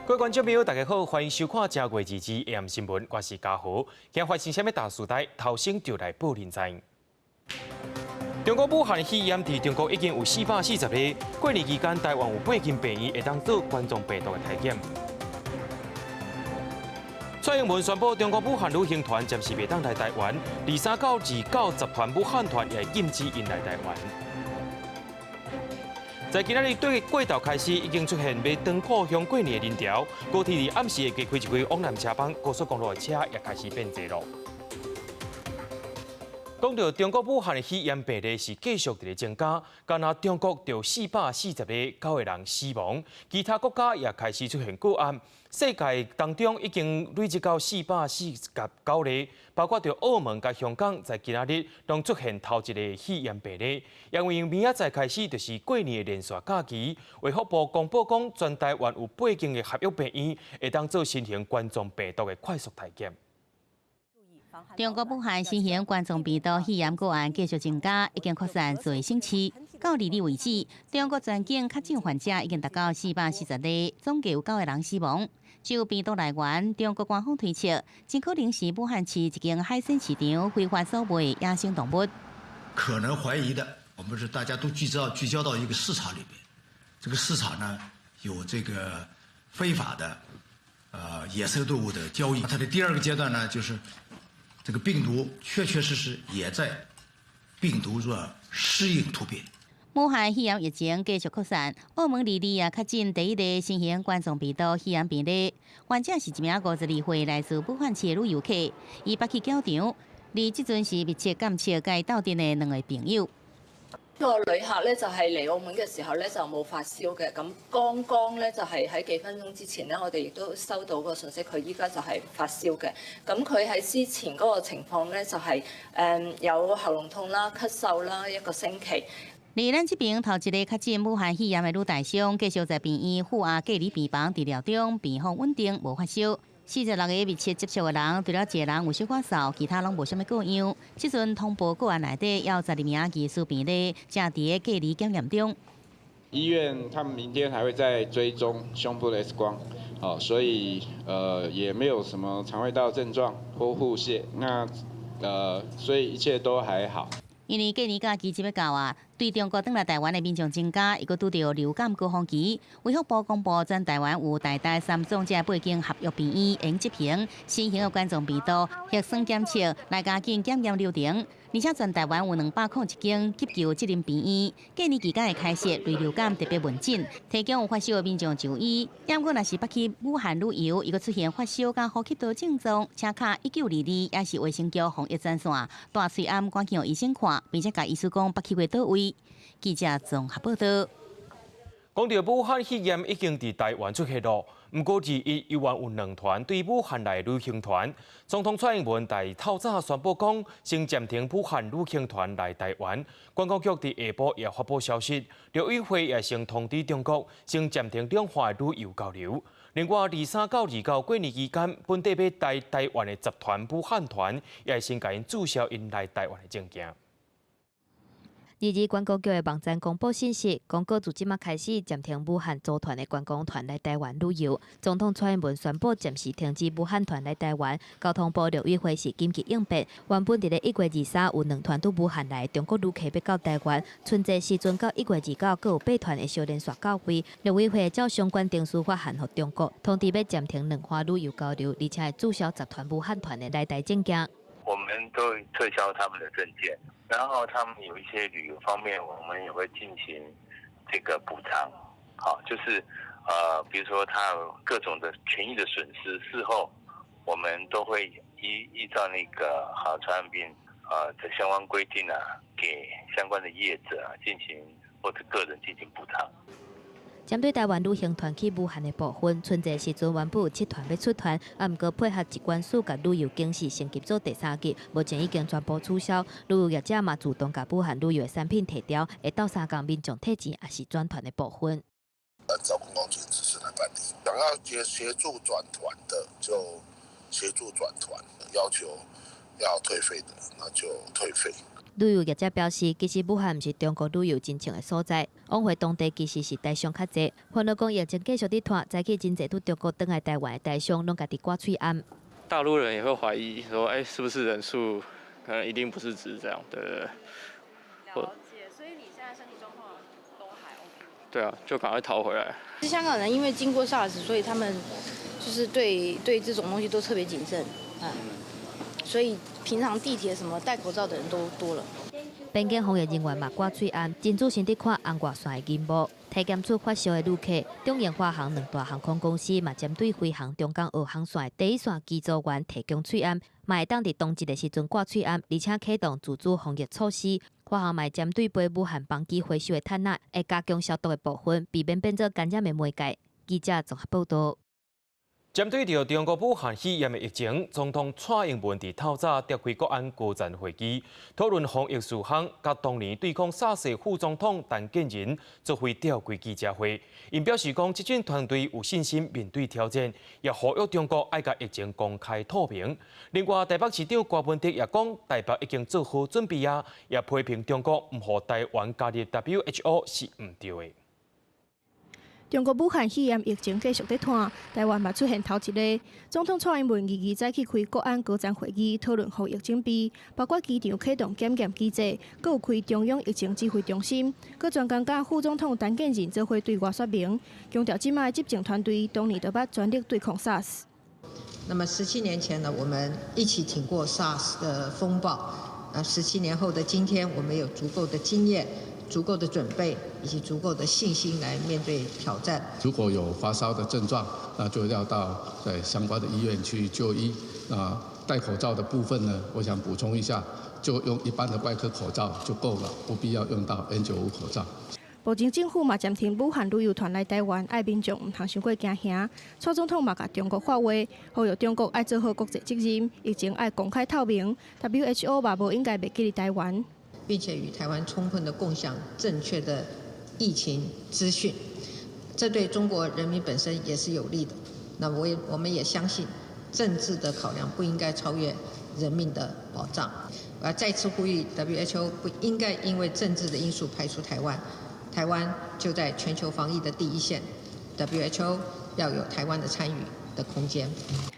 各位观众朋友，大家好，欢迎收看正月2日 AM 新闻，我是嘉豪。今发生什么大事代，头先就来报您知。中国武汉肺炎伫中国已经有440例，过年期间台湾有8间病院会当做冠状病毒的体检。蔡英文宣布，中国武汉旅行团暂时袂当来台湾，23到29集团武汉团也禁止引来台湾。在今仔日对过道开始，已经出现要登故乡过年的人潮。高铁伫暗时会加开一开往南车帮，高速公路的车也开始变侪咯。讲到中国武汉的肺炎病例是继续在增加，敢若中国就440例9个人死亡，其他国家也开始出现个案。世界当中已经累积到449例，包括着澳门甲香港，在今仔日拢出现头一个肺炎病例。因为明仔载开始就是过年的连续假期，卫福部公布讲，全台湾有8间的合约病院会当做新型冠状病毒的快速体检。中国武汉新型冠状病毒肺炎个案继续增加，已经扩散做一星期。到2日为止，中国全境确诊患者已经达到440例，总计有9个人死亡。就病毒来源，中国官方推测，真可能是武汉市一间海鲜市场非法售卖野生动物。可能怀疑的，我们是大家都聚焦到一个市场里边，这个市场呢有这个非法的野生动物的交易。它的第二个阶段呢，就是这个病毒确实也在病毒的适应突变。武汉肺炎疫情继续扩散，澳门2日也确诊第一例新型冠状病毒肺炎病例，患者是一名52岁来自武汉市的旅游客，伊捌去机場，而即陣是密切監測該鬥陣的2個朋友。個旅客咧就係嚟澳門嘅時候咧就冇發燒嘅，咁剛剛咧就係喺幾分鐘之前咧，我哋亦都收到個信息，佢依家就係發燒嘅。咁佢喺之前嗰個情況咧就係有喉嚨痛啦、咳嗽啦1個星期。而咱這邊頭一個確診武漢肺炎的女大傷，繼續在病院負壓隔離病房治療中，病況穩定，無發燒。46個密切接觸的人，除了一個人有小發燒，其他攏無什麼個樣。即陣通報個案內底有12名疑似病例，正佇隔離檢驗中。醫院他們明天還會再追蹤胸部的 X 光，所以也沒有什麼腸胃道症狀或腹瀉，所以一切都還好。因為過年假期即要到啊，對中國返來台灣的民眾增加，伊閣拄到流感高峰期。衛福部公布，全台灣有大概3種這8間合約病院應執行新型的冠狀病毒核酸檢測來加緊檢驗流程。而且全台灣有201間急救責任病院，過年期間的開設對流感特別嚴謹，提供有發燒的民眾就醫。要過若是捌去武漢旅遊，伊閣出現發燒甲呼吸道症狀，請卡1922，也是衛生局防疫專線，大喙暗趕緊讓醫生看，並且甲醫師講捌去過倒位。記者綜合報道。講到武漢肺炎已經喺台灣出現咯，不過2日又還有2團對武漢來旅行團。總統蔡英文在透早宣布講，先暫停武漢旅行團來台灣。觀光局喺下晡也發布消息，陸委會也先通知中國，先暫停兩岸旅遊交流。另外，23到29過年期間，本地要來台灣的集團武漢團，也會先甲因註銷因來台灣的證件。2日觀光局的網站公布信息，公告自即馬開始暫停武漢組團的觀光團來台灣旅遊。總統蔡英文宣布暫時停止武漢團來台灣。交通部陸委會是緊急應變，原本伫咧1月23有2團到武漢來中國旅客要到台灣，春節時陣到1月29，各有8團會小連續到位。陸委會照相關定書發函予中國，通知要暫停兩岸旅遊交流，而且註銷集團武漢團的來台證件。我們都撤銷他們的證件，然後他們有一些旅遊方面，我們也會進行這個補償。好，就是比如說他有各種的權益的損失，事後我們都會依照那個傳染病的相關規定給相關的業者進行或者個人進行補償。針對台灣旅行團去武漢的部分，春節時陣原本有7團要出團，毋過配合疾管署甲旅遊警示升級做第3級，目前已經全部取消。旅遊業者嘛主動甲武漢旅遊的產品提掉，會到3天民眾退錢也是轉團的部分。按照觀光局指示來辦理，想要協助轉團的就協助轉團，要求要退費的那就退費。旅游业者表示，其实武汉毋是中国旅游真正的所在，往回当地其实是台商较济。欢乐讲疫情继续伫拖，早起真侪拄中国转来台湾的台商拢家己挂嘴暗。大陆人也会怀疑说，是不是人数可能一定不是只这样？对对对。了解，所以你现在身体状况都还 OK？对啊，就赶快逃回来。是香港人因为经过 SARS， 所以他们就是对这种东西都特别谨慎，所以平常地铁什么戴口罩的人都多了。边境防疫人员嘛挂嘴暗，真仔细伫看红外线的银幕，体检出发烧的旅客。中研华航两大航空公司嘛针对飞航中港澳航线第一线机组员提供喙暗，嘛会当伫当日的时阵挂喙暗，而且启动自主防疫措施。华航嘛针对飞武汉邦机回收的碳钠，会加强消毒的部分，避免变做感染的媒介。记者综合报道。针对着中国武汉肺炎的疫情，总统蔡英文伫透早召开国安高层会议，讨论防疫事项，甲当年对抗 SARS 副总统陈建仁做回召开记者会。因表示讲，执政团队有信心面对挑战，也呼吁中国爱甲疫情公开透明。另外，台北市长郭文哲也讲，台北已经做好准备啊，也批评中国唔予台湾加入 WHO 是唔对的。中国武汉肺炎疫情继续在拖，台湾嘛出现头一例。总统蔡英文2日早起开国安高层会议，讨论防疫准备，包括机场启动检验机制，佮有开中央疫情指挥中心，佮专工甲副总统陈建仁做伙对外说明，强调即卖执政团队当年就捌全力对抗 SARS。那么17年前呢，我们一起挺过 SARS 的风暴。17年后的今天，我们有足够的经验、足够的准备以及足够的信心来面对挑战。如果有发烧的症状，那就要到相关的医院去就医。戴口罩的部分呢，我想补充一下，就用一般的外科口罩就够了，不必要用到 N95 口罩。目前政府嘛暂停武汉旅游团来台湾，爱民众唔通伤过惊吓。蔡总统嘛甲中国发话，呼吁中国爱做好国际责任，疫情爱公开透明。WHO 嘛无应该袂记伫台湾，并且与台湾充分的共享正确的疫情资讯，这对中国人民本身也是有利的。那我们也相信，政治的考量不应该超越人民的保障。我要再次呼吁 WHO 不应该因为政治的因素排除台湾。台湾就在全球防疫的第一线 ，WHO 要有台湾的参与的空间。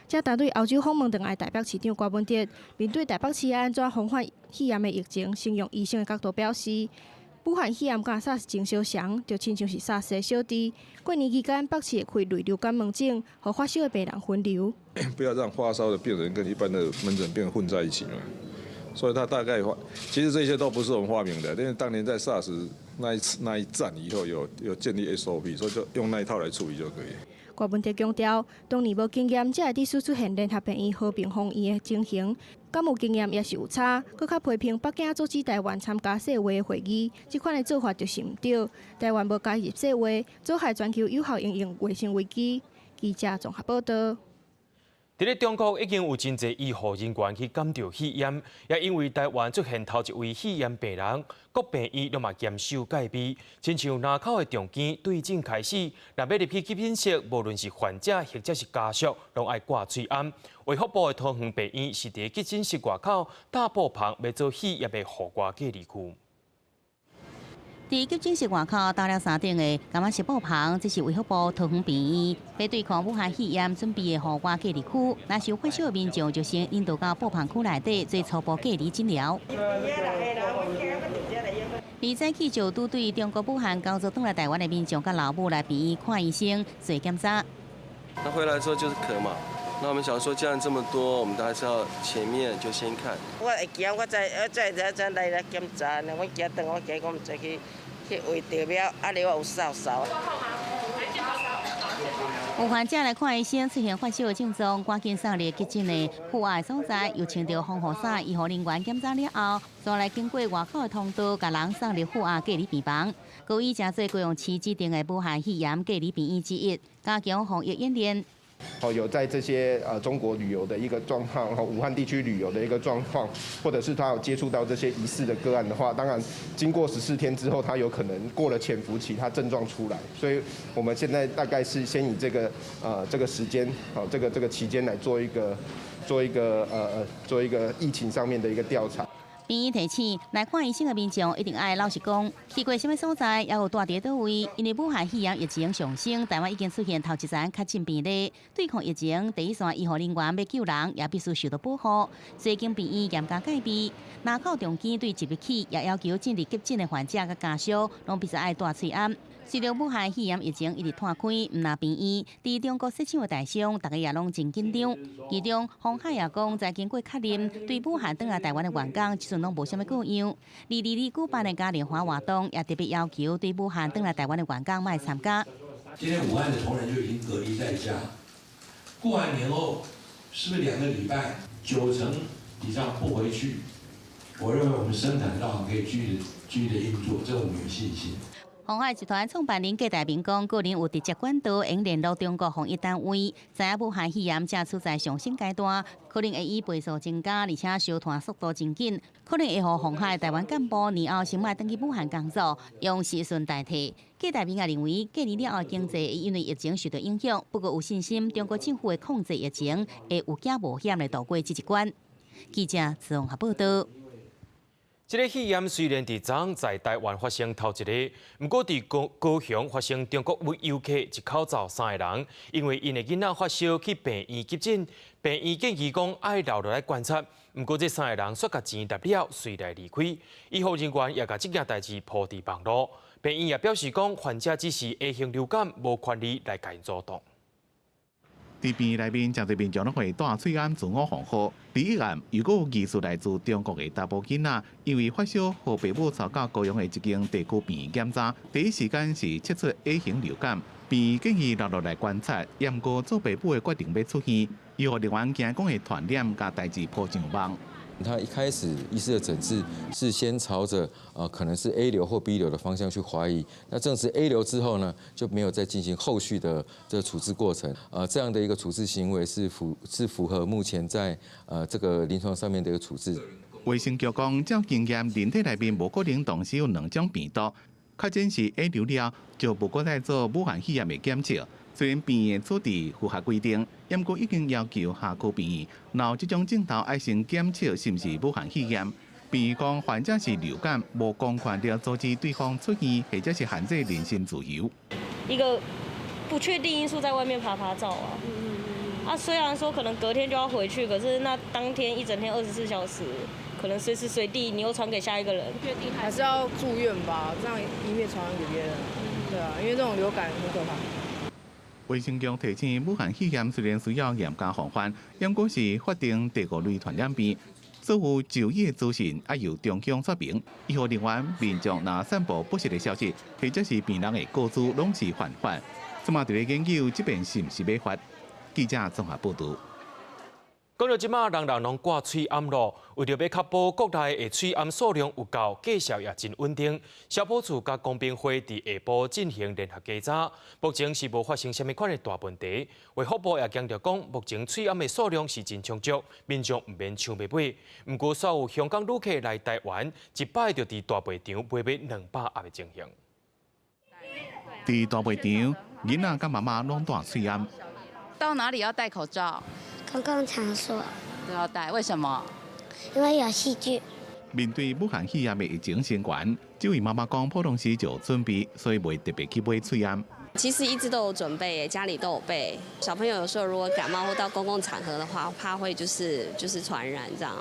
这针对欧洲访问回来台北市长郭文哲，面对台北市安怎防范肺炎的疫情，先用医生的角度表示，武汉肺炎甲 SARS 真相像，就亲像是 SARS 的小弟。过年期间，北市会开类流感门诊，和发烧的病人分流。不要让发烧的病人跟一般的门诊病人混在一起嘛。所以他大概其实这些都不是我们发明的，因为当年在 SARS 那一战以后有建立 SOP， 所以就用那一套来处理就可以。郭文哲强调，当年无经验，才会伫输出现联合病院和平防疫的情形，敢有经验也是有差。搁较批评北京阻止台湾参加世卫的会议，这款的做法就是唔对。台湾无加入世卫，阻害全球有效应用卫生危机。记者综合报道。伫咧中国已经有真侪医护人员去感到肺炎，也因为台湾出现头一位肺炎病人，各病院都嘛严守戒备。亲像南口的重建对症开始，若要入去急诊室，无论是患者或者是家属，拢爱挂嘴暗。卫福部的桃园病院是伫急诊室外口大布棚，要做肺炎的护挂隔离区。伫急诊室外口搭了3顶的感染式布棚，这是卫福部桃园病院要对抗武汉肺炎准备的护挂隔离区。若是有发烧的民众，就先引导到布棚区内底做初步隔离诊疗。而早起就拄对中国武汉刚做转来台湾的民众甲老母来病院看医生做检查。那回来的时候就是咳嘛。那我们想说，既然这么多，我们还是要前面就先看。我会惊，我再来检查呢。我惊等我惊，我唔再去为着了，啊！你我有扫。有患者来看医生，出现发烧的症状，赶紧送入急诊的户外所在，又穿着防护衫，医护人员检查了后，再来经过外口的通道，把人送入户外隔离病房。高医正做高雄市指定的武汉肺炎隔离病院之一，加强防疫演练。有在这些中国旅游的一个状况，武汉地区旅游的一个状况，或者是他有接触到这些疑似的个案的话，当然经过14天之后，他有可能过了潜伏期，他症状出来，所以我们现在大概是先以这个时间，这个期间来做一个疫情上面的一个调查。病院提醒，来看医生的民众一定要老实讲，去过什么所在，也有住伫倒位。因为武汉肺炎疫情上升，台湾已经出现头一层确诊病例。对抗疫情，第一线医护人员要救人，也必须受到保护。最近病院严格戒备，若靠重机对入去，也要求进入急诊的患者甲家属，拢必须爱戴喙安。随着武汉肺炎疫情一直拓开，毋那病院伫中国设厂的大商，大家也拢真紧张。其中，鸿海也讲，在经过确认，对武汉转来台湾的员工，即阵拢无啥物过样。2022举办的嘉年华活动，也特别要求对武汉转来台湾的员工莫参加。今天武汉的同仁就已经隔离在家，过完年后是不是2个礼拜90%以上不回去？我认为我们生产上可以继续的运作，这我们有信心。鸿海集团创办人郭台铭讲，个人有直接管道，应联络中国防疫单位，知影武汉肺炎正处在上升阶段，可能会以倍数增加，而且烧团速度真紧，可能会予鸿海台湾干部年后先莫登去武汉工作，用时顺代替。郭台铭也认为，过年了后经济因为疫情受到影响，不过有信心中国政府会控制疫情，会有惊无险来度过这一关。记者自鸿报道。这个肺炎虽然伫昨在台湾发生头一例，不过伫高雄发生中国为游客一口罩3个人，因为因的囡仔发烧去病院急诊，病院建议讲爱留落来观察。不过这3个人煞甲钱纳了，随来离开。医护人员也甲这件代志铺伫网络，病院也表示讲患者只是 A 型流感，无权利来甲因阻挡。伫病院内面，真侪民众拢会戴喙安自我防护。第一案，如果有疑似来自中国的查甫囡仔，因为发烧，和父母送到高雄的一间地区病院检查，第一时间是测出 A 型流感，病院建议留落来观察。也毋过做父母的决定要出院，医护人员惊讲会传染，甲代志破上网。他一开始医师的诊治是先朝着可能是 A 流或 B 流的方向去怀疑，那证实 A 流之后呢，就没有再进行后续的这个处置过程。这样的一个处置行为是符合目前在这个临床上面的一个处置。卫生局讲，照经验，人体内面无可能同时有2种病毒，确诊是 A 流了，就无搁再做武汉肺炎的检测。虽然病院处置符合规定，不过已经要求下区病院，若有这种镜头爱先检测是毋是武汉肺炎。病院讲患者是流感，无公权力阻止对方出院，或者是限制人身自由。一个不确定因素在外面拍照啊。虽然说可能隔天就要回去，可是那当天一整天24小时，可能随时随地你又传给下一个人。确定还是要住院吧，这样以免传染给别人。对啊，因为这种流感很可怕。卫生局提醒，武汉肺炎虽然需要严格防范，不过是法定第5类传染病。所有就医的资讯要由中央说明。医护人员、民众若散布不实的消息，或者是病人的告知，拢是犯法。即马伫咧研究这边是毋是违法？记者综合报道。讲到即马，人人拢挂喙安咯，为着要确保国内的喙安数量有够，计数也真稳定。消保处甲公兵会伫下晡进行联合稽查，目前是无发生什么款的大问题。卫福部也强调讲，目前喙安的数量是真充足，民众毋免抢买买。毋过，所有香港旅客来台湾，一摆就伫大卖场买200盒的情形。伫大卖场，囡仔甲妈妈拢戴喙安。到哪里要戴口罩？公共场所都要戴，为什么？因为有细菌。面对武汉肺炎的疫情升悬，这位妈妈讲，普通时就准备，所以袂特别去买喙安。其实一直都有准备，家里都有备。小朋友有时候如果感冒或到公共场合的话，怕会就是传染这样。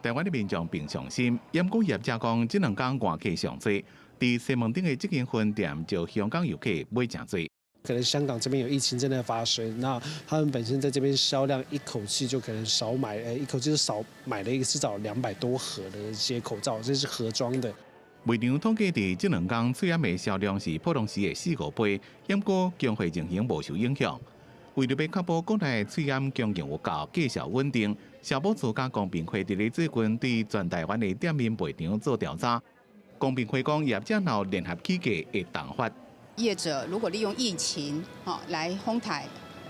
台湾的民众并上心，不过业者讲，这2天外客上多，伫西门町的这间分店就香港游客买真多。可能香港这边有疫情正在发生，那他们本身在这边销量一口气就可能少买，一口气就少买了至少200多盒的一些口罩，这是盒装的。卖场统计伫这2天喙安的销量是普通时的4-5倍，不过经费情形无受影响。为了要确保国内喙安供应有够，计数稳定，消保处甲公平会伫咧最近对全台湾的店面卖场做调查。公平会讲，业者若联合起价会当发。业者如果利用疫情来哄抬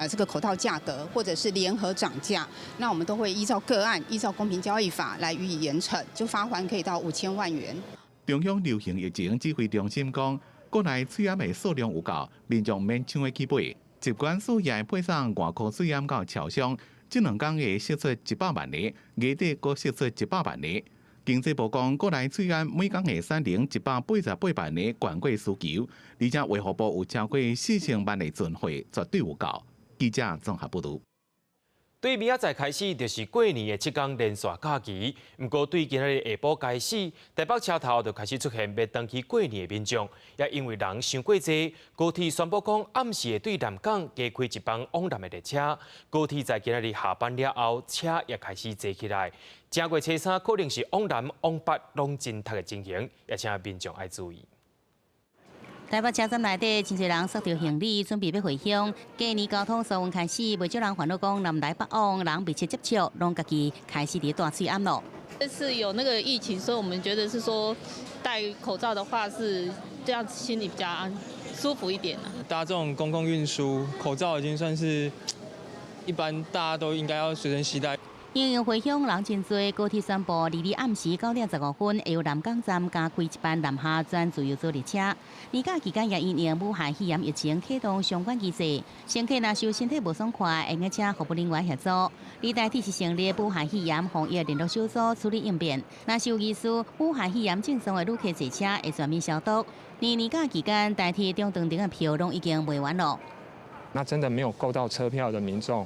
这个口罩价格，或者是联合涨价，那我们都会依照个案，依照公平交易法来予以严惩，就罚款可以到5000万元。中央流行疫情指挥中心讲，国内喙安的数量有够，民众免抢去买，集管所也配送外科喙安到超商，这2天会销出100万个，月底阁销出100万个。经济部讲，国内虽然每工会产能188万的罐柜需求，而且卫福部有超过4000万的存货，绝对有够。记者综合报道。对明仔载开始就是过年的7天连续假期，不过对今日下晡开始，台北车头就开始出现要登去过年的民众，也因为人伤过济，高铁宣布讲暗时会对南港加开一班往南的列车。高铁在今日下班了后，车也开始坐起来。正月初3可能是往南往北拢真塞的情形，也请民众爱注意。台北车站内底真侪人塞着行李，准备要回乡。过年交通疏运开始，袂少人烦恼讲南来北往，人彼此接触，拢家己开始伫大喙暗咯。这次有那个疫情，所以我们觉得是说戴口罩的话是这样，心里比较舒服一点啊。搭这种公共运输，口罩已经算是一般大家都应该要随身携带。因应回乡人真多，高铁宣布日暗时9点15分会由南港站加开一班南下转自由座列车。年假期间也因应武汉肺炎疫情启动相关机制，乘客若受身体无爽快，会用请服务人员协助。而代替是成立武汉肺炎防疫联络小组处理应变。若是有疑似武汉肺炎症状的旅客坐车，会全面消毒。年假期间代替中长程的票拢已经卖完了。那真的没有购到车票的民众，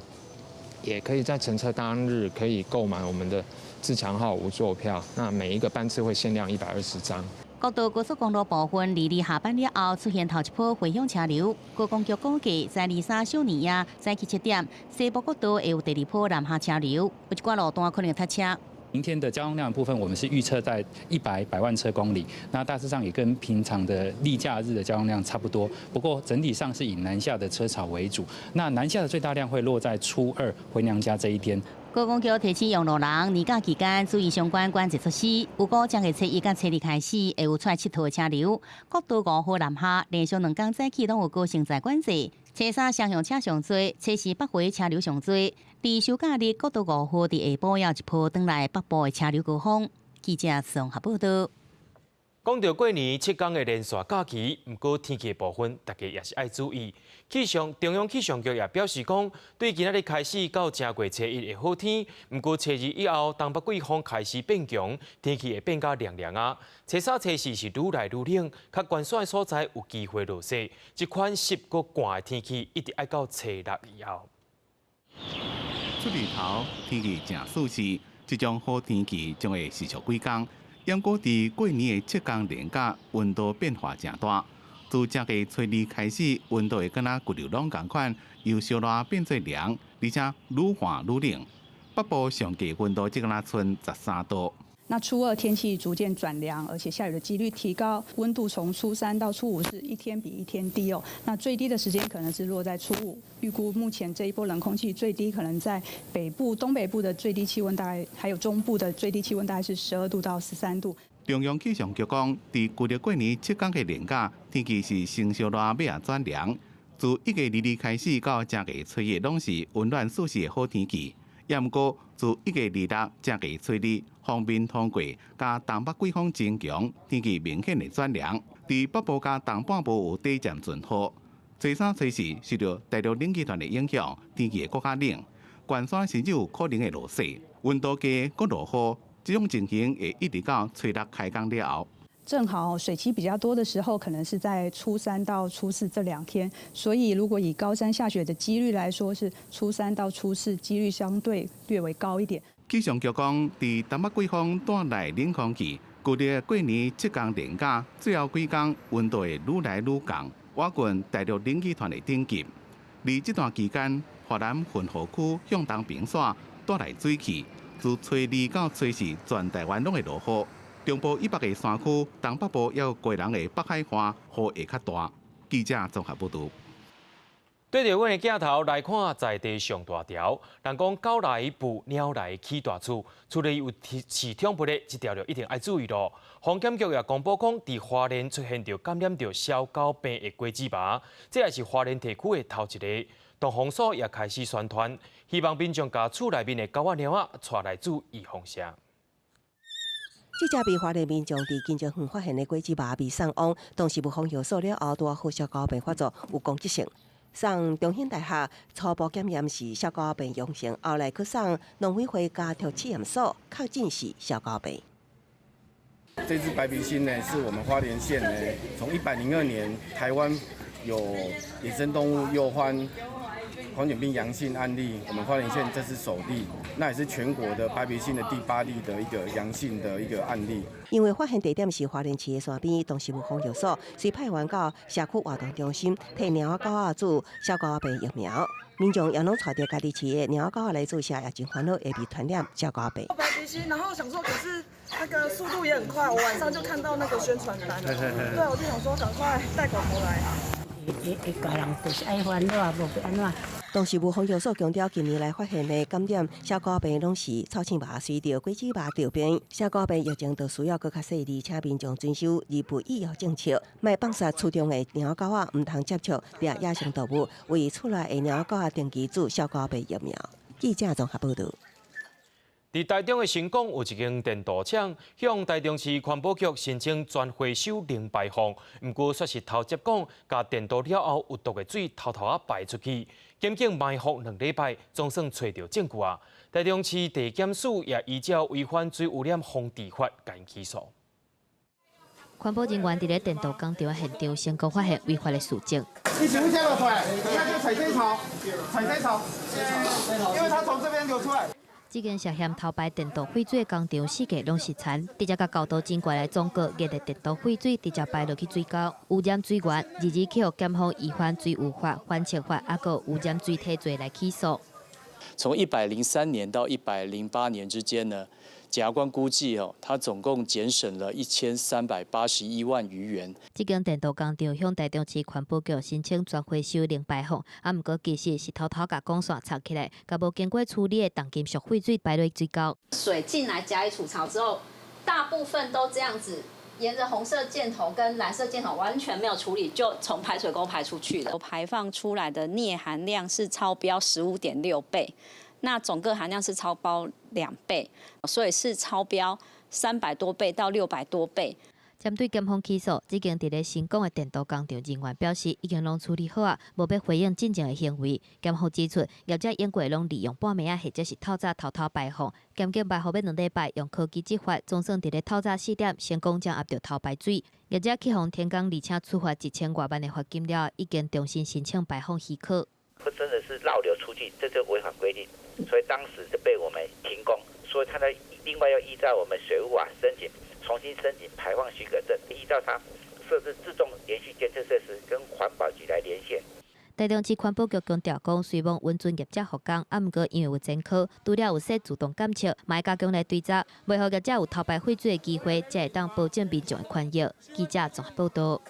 也可以在乘车当日可以购买我们的自强号无座票，那每一个班次会限量120张。国道高速公路部分，日下班了后出现头一波回乡车流。高公局估计，在23小年夜早起7点，西部国道会有第2波南下车流，有一寡路段可能塞车。明天的交通量的部分，我们是预测在100万车公里，那大致上也跟平常的例假日的交通量差不多。不过整体上是以南下的车潮为主，那南下的最大量会落在初2回娘家这一天。高公局提醒用路人，年假期间注意相关管制措施。如果正月初1到初2开始会有出来佚佗的车流，国道5号南下连续2天早起拢有高承载管制。初3双向车上多，初4北回车流上多。伫休假日，国道5号伫下晡也有一波转来北部的车流高峰。记者综合报道。讲到过年7天的连续假期，不过天气的部分，大家也是爱注意。中央气象局也表示讲，对今仔日开始到正月初1的好天，不过初2以后，东北季风开始变强，天气会变较凉凉啊。初3、初4是愈来愈冷，较悬山的所在有机会落雪。这款湿搁寒的天气，一直爱到初6以后。出日头，天气正舒适，这种好天气将会持续几天。央过伫过年的7天连假，温度变化正大。自这个初2开始，温度会跟那旧流浪同款，由烧热变做凉，而且愈寒愈冷。北部上低温度只跟那剩13度。那初2天气逐渐转凉，而且下雨的几率提高，温度从初3到初5是一天比一天低哦。那最低的时间可能是落在初5，预估目前这一波冷空气最低可能在北部、东北部的最低气温大概，还有中部的最低气温大概是12度到13度。中央气象局讲，伫旧历过年7天的连假，天气是先烧热尾也转凉。自1月2日开始到正月初1，拢是温暖舒适的好天气。也毋过，自1月26正月初2，锋面通过，加东北季风增强，天气明显的转凉。伫北部加东半部有短暂阵雨。初3、初4受到大陆冷气团的影响，天气会更加冷，悬山甚至有可能会落雪，温度低，搁落雨。这种情形会一直到初6开工了后。正好水期比较多的时候，可能是在初3到初4这2天，所以如果以高山下雪的几率来说，是初3到初4几率相对略微高一点。气象局讲，伫东北季风带来冷空气，旧历过年7天连假最后几天温度会愈来愈降，瓦近大陆冷气团的顶级。而这段期间，华南云河区向东平线带来水汽，自初2到初4全台湾拢会落雨。中部以北的山区、东北部也有贵人的北海岸雨会较大。记者综合报道。对着阮的镜头来看，在地上大条。人讲狗来捕，鸟来起大厝，厝内有市场不的，这条就一定要注意咯。防检局也公布讲，伫花莲出现着感染着小狗病的果子麻，这也是花莲地区的头一个。东防所也开始宣传，希望民众把厝内面的狗仔猫仔带来做预防针。这只被花莲民众伫金城园发现的果子麻被送往东市部防药所了后，大呼小狗病发作有攻击性。送中兴大学初步检验是小狗病阳性，后来去送农委会家畜试验所，确诊是小狗病。这只白鼻心呢，是我们花莲县呢，从102年台湾有野生动物幼獾狂犬病阳性案例，我们花莲县这是首例，那也是全国的白鼻心的第8例的一个阳性的一个案例。因为发现地点是花莲市的山边，动植物防疫所，遂派员到社区活动中心替猫仔狗仔注小狗仔病疫苗。民众也拢带着家己饲的猫仔狗仔来注射，也真烦恼会被传染小狗仔病。白鼻心，然后想说，可是那个速度也很快，我晚上就看到那个宣传单了，对，我就想说赶快带狗狗来。家人就是爱烦恼，无要安怎。动植物防疫所强调，近年来发现的感染小狗病拢是草青麻随着果子麻着病，小狗病疫情就需要搁较细致，请民众遵守二不医药政策，莫放杀厝中的猫狗仔，唔通接触掠野生动物，为厝内的猫狗仔定期注小狗病疫苗。记者综合报道。伫台中的成功有一间电动厂向台中市环保局申请专回收零排放，不过却是头接讲，甲电动了后有毒的水偷偷排出去，检警埋伏2礼拜，总算找到证据啊！台中市地检署也依照违反水污染防治法甲因起诉。环保人员伫咧电动工厂现场成功发现违法的事情。你请问下了出来，等下就踩这一槽，踩这一槽，因为它从这边流出来。这间涉嫌偷排电动废水的工厂4个拢是残，直接甲高度真悬的总个热的电动废水直接排落去水沟，污染水源，日去互检方依反水污法、反窃法，还有污染水体罪来起诉。从103年到108年之间呢，检察官估计他总共节省了1381万余元。这间电动工厂向台中市环保局申请专回收零排放，不过其实是偷偷甲钢线插起来，甲无经过处理的重金属废水排入水沟。水进来甲乙储槽之后，大部分都这样子。沿着红色箭头跟蓝色箭头完全没有处理，就从排水沟排出去了。排放出来的镍含量是超标15.6倍，那总个含量是超标2倍，所以是超标300多倍到600多倍。针对检方起诉，这间伫咧成功的电动工厂人员表示，已经拢处理好啊，无要回应进前的行为。检方指出，业者因过拢利用半暝或者是透早偷偷排放，检警排放要2礼拜，用科技执法，总算伫咧透早4点成功掌握到偷排水。业者去互天工，而且处罚1000多万的罚金了，已经重新申请排放许可。真的是绕流出去，这就违反规定，所以当时就被我们停工，所以他呢另外要依照我们水务重新申请排放许可证，依照它设置自动连续监测设施，跟环保局来连线。台中市环保局强调讲，虽望稳准业者复工，不过因为有前科，除了有说自动检测，嘛要加强来追查，袂互业者有偷排废水的机会，才会当保证民众的权益。记者综合报道。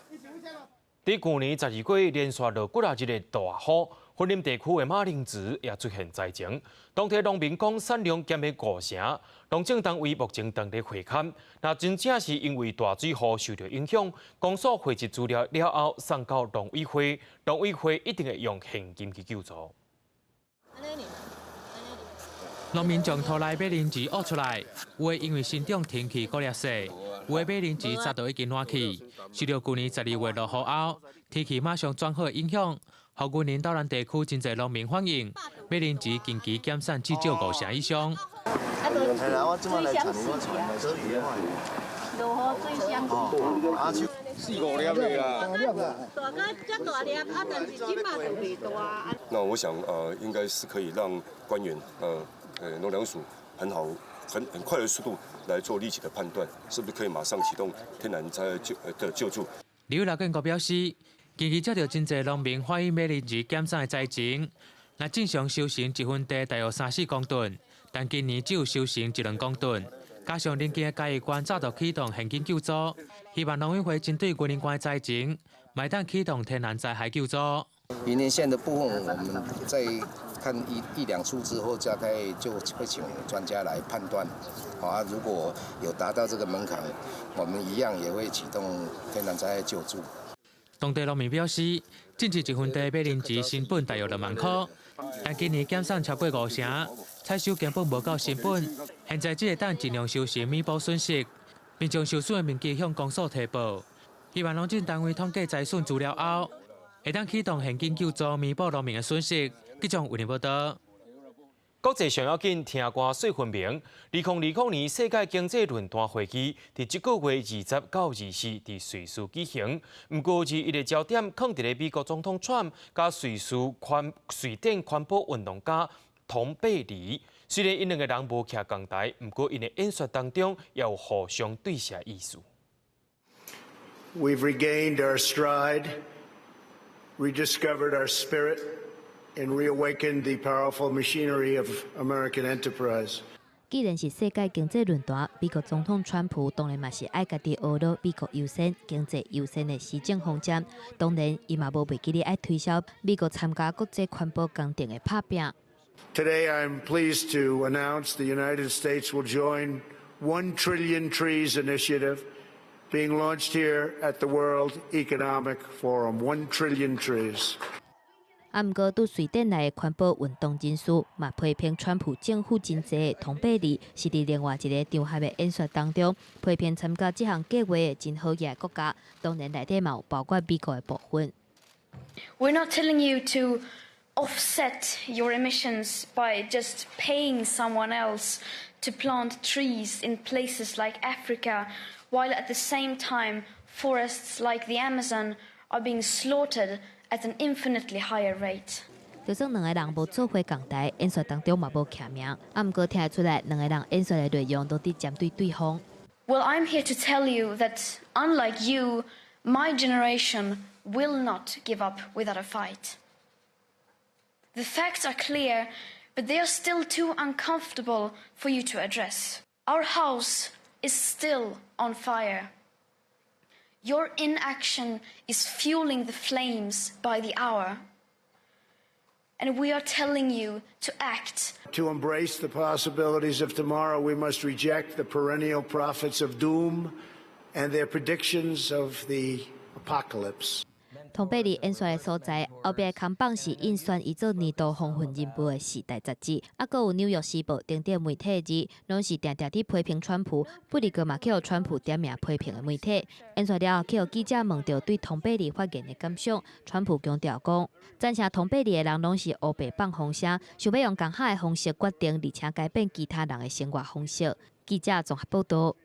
伫去年12月连续落几日的大雨，云林地区的马铃薯也出现灾情。当地农民讲产量减去5成，农政单位目前正在会勘。那真正是因为大水雨受到影响，公所汇集资料了后送到农委会，农委会一定会用现金去救助。农民将土内马铃薯挖出来，有的因为生长天气过热细，有的马铃薯早都已经烂去。受到去年12月落雨后，天气马上转好的影响，予云林岛南地区真侪农民反映，马铃薯近期减产至少5成以上。落雨最香是啊，4-5粒的啦。大个遮大粒，但是今嘛就未大。那我想应该是可以让官员农粮署很快的速度来做立即的判断，是不是可以马上启动天然灾害的救助。李委建国表示，近期接到真侪农民反映马铃薯减产的灾情，那正常收成1分地大约3-4公吨，但今年只有收成1-2公吨。加上邻近的嘉义县早就启动现金救助，希望农委会针对云林县的灾情，买单启动天然灾害救助。云林县的部分，我们在看一两处之后，大概就会请专家来判断。好如果有达到这个门槛，我们一样也会启动天然灾害救助。当地农民表示，近期1分地马铃薯成本大约2万块，但今年减产超过5成，采收根本无够成本。现在只会当尽量收成弥补损失，并将受损的面积向公所提报。希望农政单位统计灾损资料后，会当启动现金救助弥补农民的损失。记者为您报道。国际上要紧，听歌说分明。2020年世界经济论坛会议伫这个月20到24伫瑞士举行。不过，一个焦点放伫咧美国总统川普甲瑞典环保运动家唐贝里。虽然因两个人无徛共台，不过因的演说当中也有互相对射意思。We've regained our stride, rediscovered our spirit, and reawakened the powerful machinery of American enterprise. 既然是世界经济论坛，美国总统川普当然嘛是爱家己学到美国优先、经济优先的施政方针。当然，伊嘛无袂记咧爱推销美国参加国际环保工程的拍拼。Today, I'm pleased to announce the United States will join 1 Trillion Trees Initiative, being launched here at the World Economic Forum. 1 Trillion trees. 啊，毋过对瑞典内的环保运动人士嘛批评川普政府真济的唐贝里是伫另外一个场合的演说当中批评参加这项计划的真好嘢国家，当然内底嘛有包括美国的部分。We're not telling you to offset your emissions by just paying someone else to plant trees in places like Africa, while at the same time forests like the Amazon are being slaughtered at an infinitely higher rate. 就算两个人无做伙共台，演说当中嘛无徛名，啊，毋过听出来两个人演说的内容都伫针对对方。Well, I'm here to tell you that, unlike you, my generation will not give up without a fight. The facts are clear, but they are still too uncomfortable for you to address. Our house is still on fire. Your inaction is fueling the flames by the hour. And we are telling you to act. To embrace the possibilities of tomorrow, we must reject the perennial prophets of doom and their predictions of the apocalypse. 唐贝里演说的所在，后壁扛棒是印选伊做年度风云人物的《时代》杂志，啊，搁有《纽约时报》等等媒体字，拢是定定伫批评川普，不离个嘛去互川普点名批评的媒体。演说了后，去互记者问到对唐贝里发言的感想，川普强调讲，赞成唐贝里的人拢是黑白放风声，想要用更好的方式决定，而且改变其他人的生活方式。记者综合报道。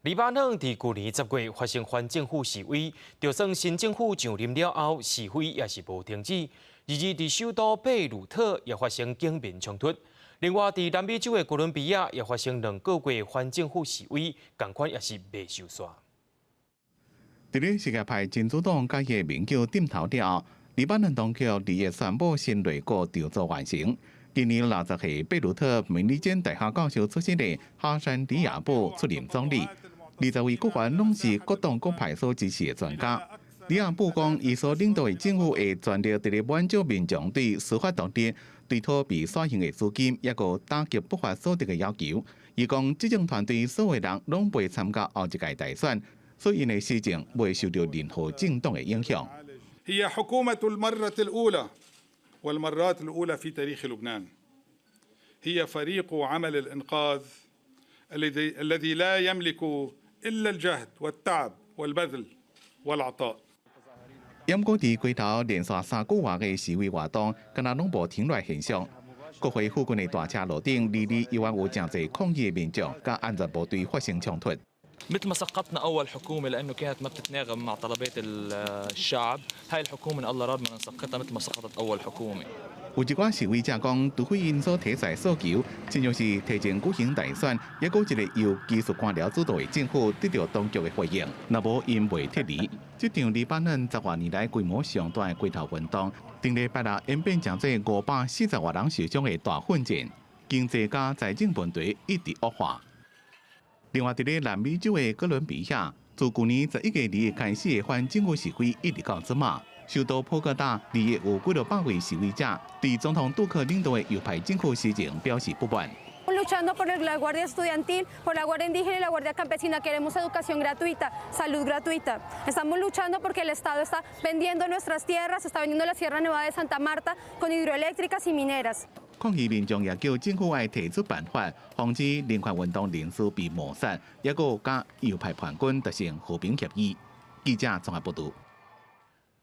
黎巴嫩伫去年10月发生反政府示威，就算新政府上任了后，示威也是无停止。而伫首都贝鲁特也发生警民冲突。另外，伫南美洲的哥伦比亚也发生2个月反政府示威，同款也是未收煞。伫咧世界派真主党甲伊的民调点头了后，黎巴嫩当局2月宣布新内阁调组完成。今年60岁贝鲁特明理间大学教授出身的哈山迪亚布出任总理。20位国员拢是各党各派所支持的专家。李亚布讲，伊所领导的政府会全力伫咧满足民众对司法独立、对讨被耍刑的资金，抑个打击不法所得的要求。伊讲，执政团队所有人拢袂参加后一届大选，所以因的施政袂受到任何政党的影响。هي حكومة المرة الأولى والمرات الأولى في تاريخ لبنان. هي فريق عمل الإنقاذ الذي لا يملك إلا الجهد والتعب والبذل والعطاء. 不过，伫街头连续3个月的示威活动，敢若拢无停落现象。国会附近的大车路顶，日依然有真侪抗议的民众，甲安全部队发生冲突。 مثل ما سقطنا اول حكومه لانه كانت ما بتتناغم مع طلبات الشعب، هاي الحكومه ان الله راد بدنا نسقطها مثل ما سقطت اول حكومه. 有一寡示威者讲，除非因所提出的诉求，亲像是提前举行大选，也有一个由技术官僚主导的政府得到当局的回应，若无因未撤离。这场黎巴嫩10多年来规模上大的街头运动，顶礼拜六演变成做540多人受伤的大混战，经济加财政问题一直恶化。另外，伫咧南美洲的哥伦比亚，自去年11月2日开始的反政府示威一直到即马。 首都波哥大2月有几百位示威者对总统杜克领导的右派政府施政表示不满。 Luchando por la Guardia Estudiantil, por la Guardia Indígena y la Guardia Campesina. Queremos educación gratuita, salud gratuita. Estamos luchando porque el Estado está vendiendo nuestras tierras, está vendiendo la Sierra Nevada de Santa Marta con hidroeléctricas y mineras. 抗议民众也叫政府要提出办法，防止人权运动人士被抹杀，也有甲右派叛军达成和平协议。记者综合报道。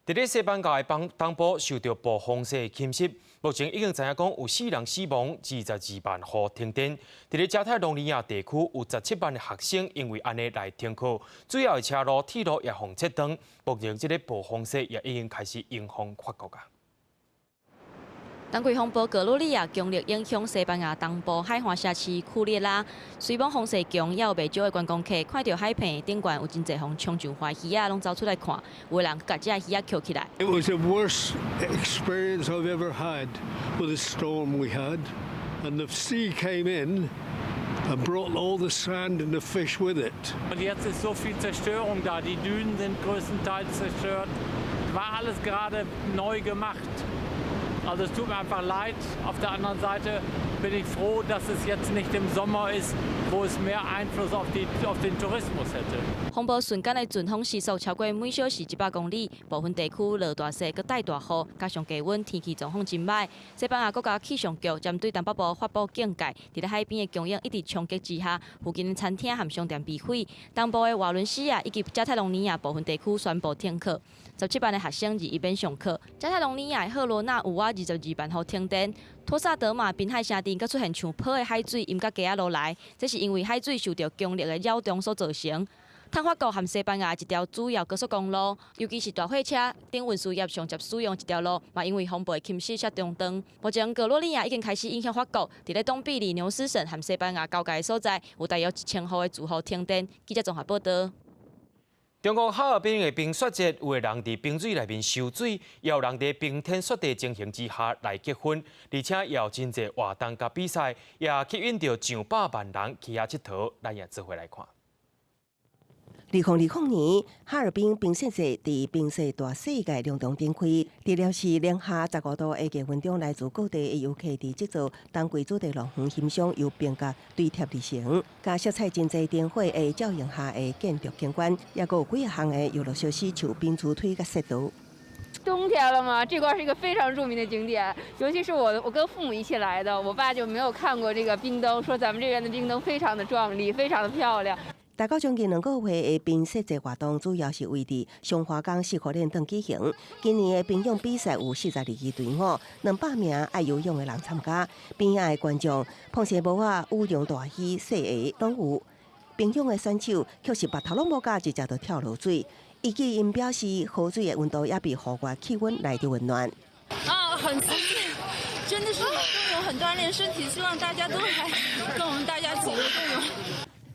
伫咧西班牙的东部受到暴风雪侵袭，目前已经知影讲有4人死亡，22万户停电。伫咧加泰隆尼亚地区有17万的学生因为安尼来停课，主要的车路、铁路也封切断。目前这个暴风雪也已经开始影响法国啊。冬季风暴格鲁利亚强烈影响西班牙东部海岸社区库列拉，虽望风势强，也有袂少的观光客看到海平顶悬有真侪风冲上花鱼啊，拢走出来看，有人甲这鱼啊捡起来。It was the worst experience I've ever had with the storm we had, and the sea came in and brought all the sand and the fish with it. Und jetzt ist so viel Zerstörung da. Die Dünen sind größtenteils zerstört. War alles gerade neu gemacht. Also es tut mir einfach leid. Auf der anderen Seite bin ich froh, dass es jetzt nicht im Sommer ist, wo es mehr Einfluss auf den Tourismus hätte. 风暴瞬间的阵风时速超过每小时100公里，部分地区落大雪，佮带大雨，加上低温，天气状况真歹。西班牙国家气象局针对东北部发布警戒，伫咧海边的供应一直冲击之下，附近的餐厅和商店被毁。东部的瓦伦西亚以及加泰隆尼亚部分地区宣布停课，17万的学生日一边上课。加泰隆尼亚的赫罗纳有22万户停电。托萨德马滨海城镇佮出现像泡的海水淹甲街仔落来，这是因为海水受到强烈的扰动所造成。通法国和西班牙一条主要高速公路，尤其是大货车等运输业上接使用一条路，嘛因为风暴侵袭煞中断。目前格罗利亚已经开始影响法国，伫咧东比利牛斯省和西班牙交界的所在，有大约1000户的住户停电。记者综合报道。中国哈尔滨的冰雪节，有的人伫冰水内面游水，也有人伫冰天雪地情形之下来结婚，而且也有真侪活动甲比赛，也吸引到上百万人去遐佚佗，咱也做回来看。2020年，哈尔滨冰雪节伫冰雪大世界隆重展开。除了是零下15度的气温中，来自各地的游客伫这座冬季主题乐园欣赏由冰甲堆贴而成，加色彩真侪灯火的照映下的建筑景观，也有几项的游乐设施，像冰橱推甲雪道。冬天了嘛，这块是一个非常著名的景点，尤其是我跟父母一起来的，我爸就没有看过这个冰灯，说咱们这边的冰灯非常的壮丽，非常的漂亮。大到将近2个月的冰雪节活动，主要是为伫松花江4号练堂举行。今年的冰泳比赛有42支队伍，200名爱游泳的人参加。边仔的观众碰些帽啊、乌龙大鱼、细虾拢有。冰泳的选手却是白头拢无加，直接就跳落水。以及因表示，河水的温度也比户外气温来得温暖。很刺激，真的是游泳很锻炼身体，希望大家都来跟我们大家一起游泳。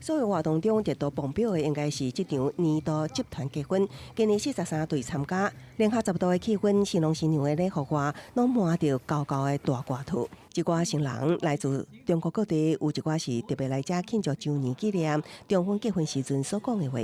所有活动中得到榜标的应该是这场年度集团结婚，今年43队参加，零下10度的气温，新郎新娘的礼服外，拢满着高高的大挂兔。一寡新人来自中国各地，有一寡是特别来这庆祝周年纪念，重婚结婚时阵所讲的话。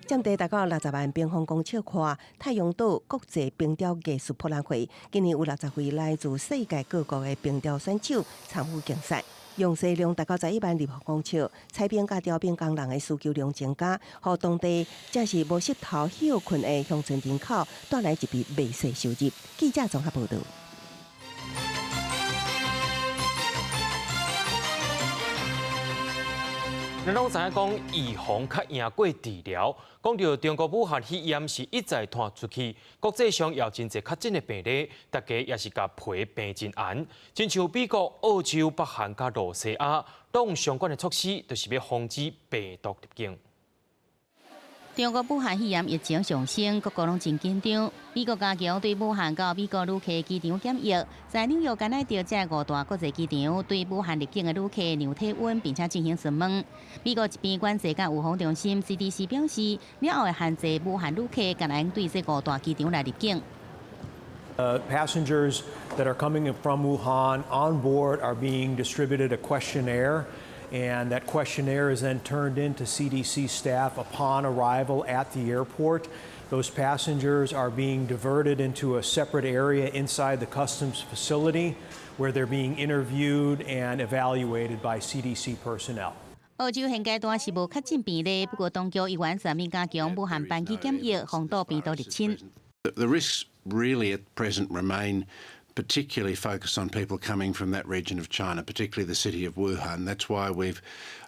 占地达到60万平方公尺宽太阳岛国际冰雕艺术博览会，今年有60位来自世界各国的冰雕选手参与竞赛。用水量达到11万立方公尺，采冰甲雕冰工人的需求量增加，互当地正是无膝头休困的乡村人口带来一笔未税收入。记者综合报道。咱拢知影讲预防较赢过治疗，讲到中国武汉肺炎是一再传出去，国际上也有真侪确诊的病例，大家也是甲皮病真严。亲像美国、澳洲、北韩甲罗西亚，拢相关的措施，就是要防止病毒入境。中国武汉肺炎疫情上升，各国拢真紧张。美国加强对武汉到美国旅客机场检疫，在纽约干奈调这5大国际机场对武汉入境的旅客量体温，并且进行询问。美国疾病管制甲预防中心 CDC 表示，了后会限制武汉旅客干奈对这5大机场来入境。Passengers that are coming from Wuhan on board are being distributed a questionnaire. And that questionnaire is then turned in to CDC staff upon arrival at the airport. Those passengers are being diverted into a separate area inside the customs facility where they're being interviewed and evaluated by CDC personnel. 澳洲现阶段是无确诊病例，不过当局依然全面加强武汉班机检疫，防堵病毒入侵。The risks really at present remain particularly focused on people coming from that region of China, particularly the city of Wuhan. That's why we've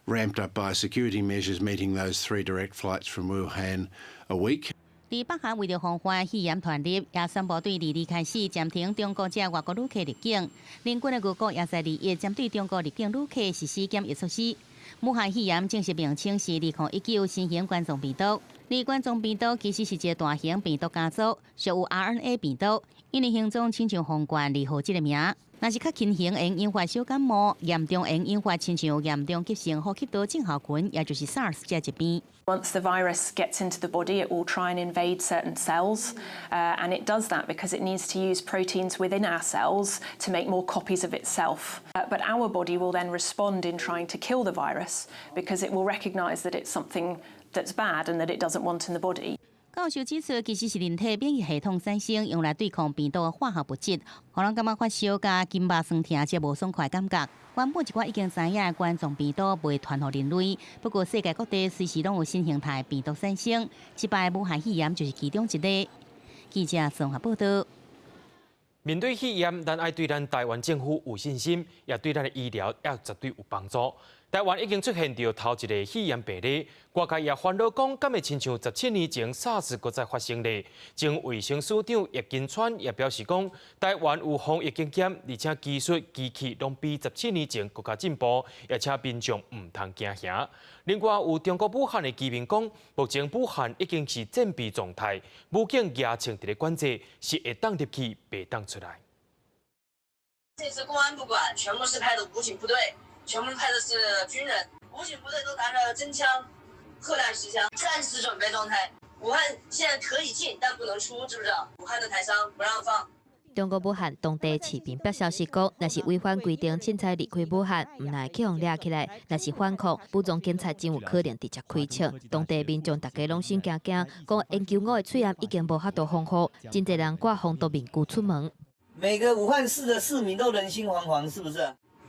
ramped up biosecurity measures, meeting those 3 direct flights from Wuhan a week. 伫北韩为着防范肺炎传入，也宣布对2日开始暂停中国籍外国旅客入境。联军的外国也在2月针对中国入境旅客实施检疫措施。武汉肺炎正式名称是2019新型冠状病毒。冠状病毒其实是一个大型病毒家族，属有 RNA 病毒，因为形状亲像皇冠2号这个名。若是较轻型，会引发小感冒；严重会引发亲像严重急性呼吸道症候群，也就是 SARS 这疾病。Once the virus gets into the body, it will try and invade certain cells, and it does that because it needs to use proteins within our cells to make more copies of itself. But our body will then respond in trying to kill the virus because it will recognise that it's something that's bad and that it doesn't want in the body. 教授指出，其实是人体免疫系统产生用来对抗病毒的化学物质，让人感觉发烧、加筋肉酸痛这无爽快感觉。原本一寡已经知影的冠状病毒未传予人类，不过世界各地随时拢有新形态病毒产生，这摆武汉肺炎就是其中一例。记者综合报道。面对肺炎，咱爱对咱台湾政府有信心，也对咱的医疗也绝对有帮助。台湾已经出现着头一个肺炎病例，外界也烦恼讲，敢会亲像17年前 SARS 搁再发生咧？前卫生署长叶金川也表示讲，台湾有防疫经验，而且技术机器拢比17年前更加进步，而且民众唔通惊吓。另外，有中国武汉的居民讲，目前武汉已经是战备状态，武警疫情伫咧管制，是会当入去，袂当出来。这次公安不管，全部是派的武警部队。全部派的是军人，武警部队都拿着真枪、荷兰实枪，战时准备状态。武汉现在可以进，但不能出，知不知道？武汉的台商不让放。中国武汉当地市民表消息讲，若是违反规定凊彩离开武汉，唔来去互抓起来；若是反抗，武装警察真有可能直接开枪。当地民众大家拢心惊惊，讲 N95的肺炎已经无法度防护，真侪人挂防毒面具出门。每个武汉市的市民都人心惶惶，是不是？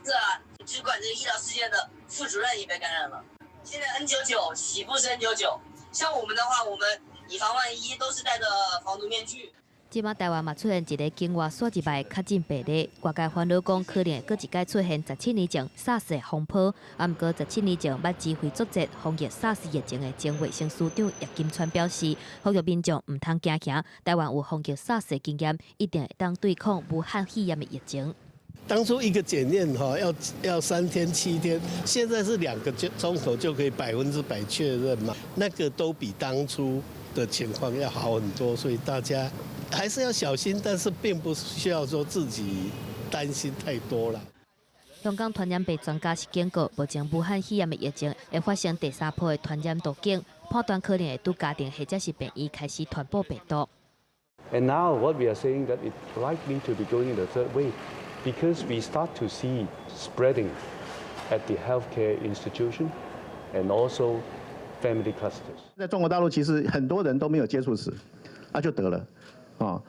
是啊。只管这个医疗事件的副主任也被感染了。现在 N99起步是 N99，像我们的话，我们以防万一都是戴着防毒面具。即马台湾嘛出现一个境外数一摆确诊病例，外界烦恼讲可能搁一届出现17年前 SARS 的风波。啊，毋过17年前捌指挥作战防疫 SARS 疫情的前卫生署长叶金川表示，呼吁民众唔通惊吓，台湾有防疫 SARS 的经验，一定会当对抗武汉肺炎的疫情。当初一个检验要3天7天，现在是2个钟头就可以100%确认嘛，那个都比当初的情况要好很多，所以大家还是要小心，但是并不需要说自己担心太多了。香港传染病专家是警告，目前武汉肺炎的疫情会发生第3波的传染途径，判断可能会对家庭或者是病院开始传播病毒。And now what we are saying that it's likely to be going in the third wave. Because we start to see spreading at the healthcare institution and also family clusters. 在中国大陆，其实很多人都没有接触史，就得了，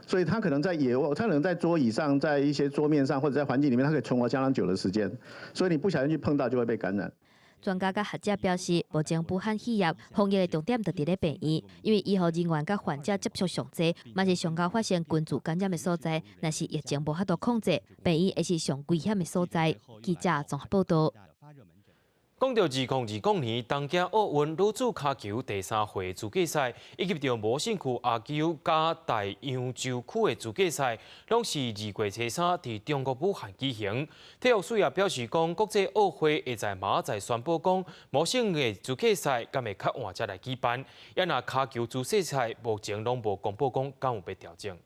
所以他可能在野外，他可能在桌椅上，在一些桌面上或者在环境里面，他可以存活相当久的时间，所以你不小心去碰到就会被感染。专家甲学者表示，目前武汉肺炎防疫的重点就伫咧病院，因为医护人员甲患者接触上济，嘛是上高发现群组感染的所在。若是疫情无法度控制，病院会是上危险的所在。记者综合报道。讲到2020年东京奥运女子卡球第3回资格赛，以及着无线区亚洲加大洋洲区的资格赛，拢是2月初3伫中国武汉举行。体育署也表示讲，国际奥会会在明仔宣布讲，无线的资格赛敢会较晚才来举办。也若卡球资格赛目前拢无公布讲敢有被调整。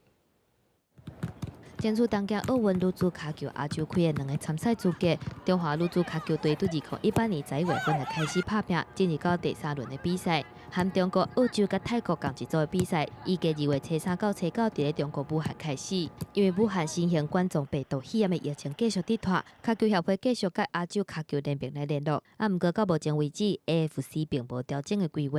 争取东京奥运女子卡球亚洲区的2个参赛资格，中华女子卡球队对2018年11月份就开始拍拼，进入到第3轮的比赛。含中国、澳洲甲泰国共一组的比赛，预计2月初3到初9伫咧中国武汉开始。因为武汉新型冠状病毒肺炎的疫情继续伫拖，卡球协会继续甲亚洲卡球联盟来联络。毋过到目前为止 ，AFC 并无调整的规划。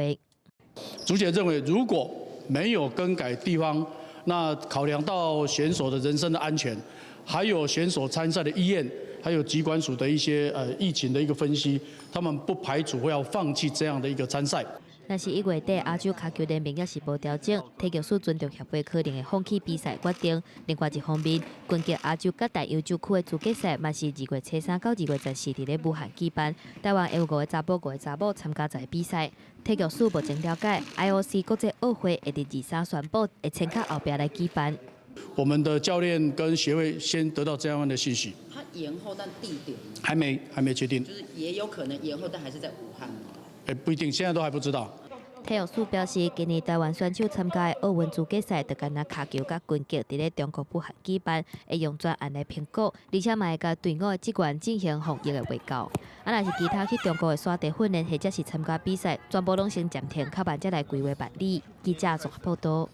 主协认为，如果没有更改地方，那考量到选手的人身的安全，还有选手参赛的意愿，还有疾管署的一些疫情的一个分析，他们不排除会要放弃这样的一个参赛。若是1月底亚洲卡球联盟也是无调整，体育署尊重协会可能会放弃比赛决定。另外一方面，拳击亚洲各大洲区的资格赛，嘛是2月初3到2月14伫咧武汉举办。台湾会有5个查甫5个查某参加这比赛。体育署目前了解 ，IOC 国际奥会会伫23宣布会签卡后壁来举办。我们的教练跟协会先得到这样的信息。他延后，但地点还没确定。就是也有可能延后，但还是在武汉。不一定，现在都还不知道。体育署表示，今年台湾选手参加的奥运资格赛，就干那卡球甲拳击，伫咧中国武汉举办，会用专案来评估，而且嘛会甲队伍的职员进行防疫的卫教。若是其他去中国的沙地训练或者是参加比赛，全部拢先暂停，较慢才来规划办理。记者综合报道。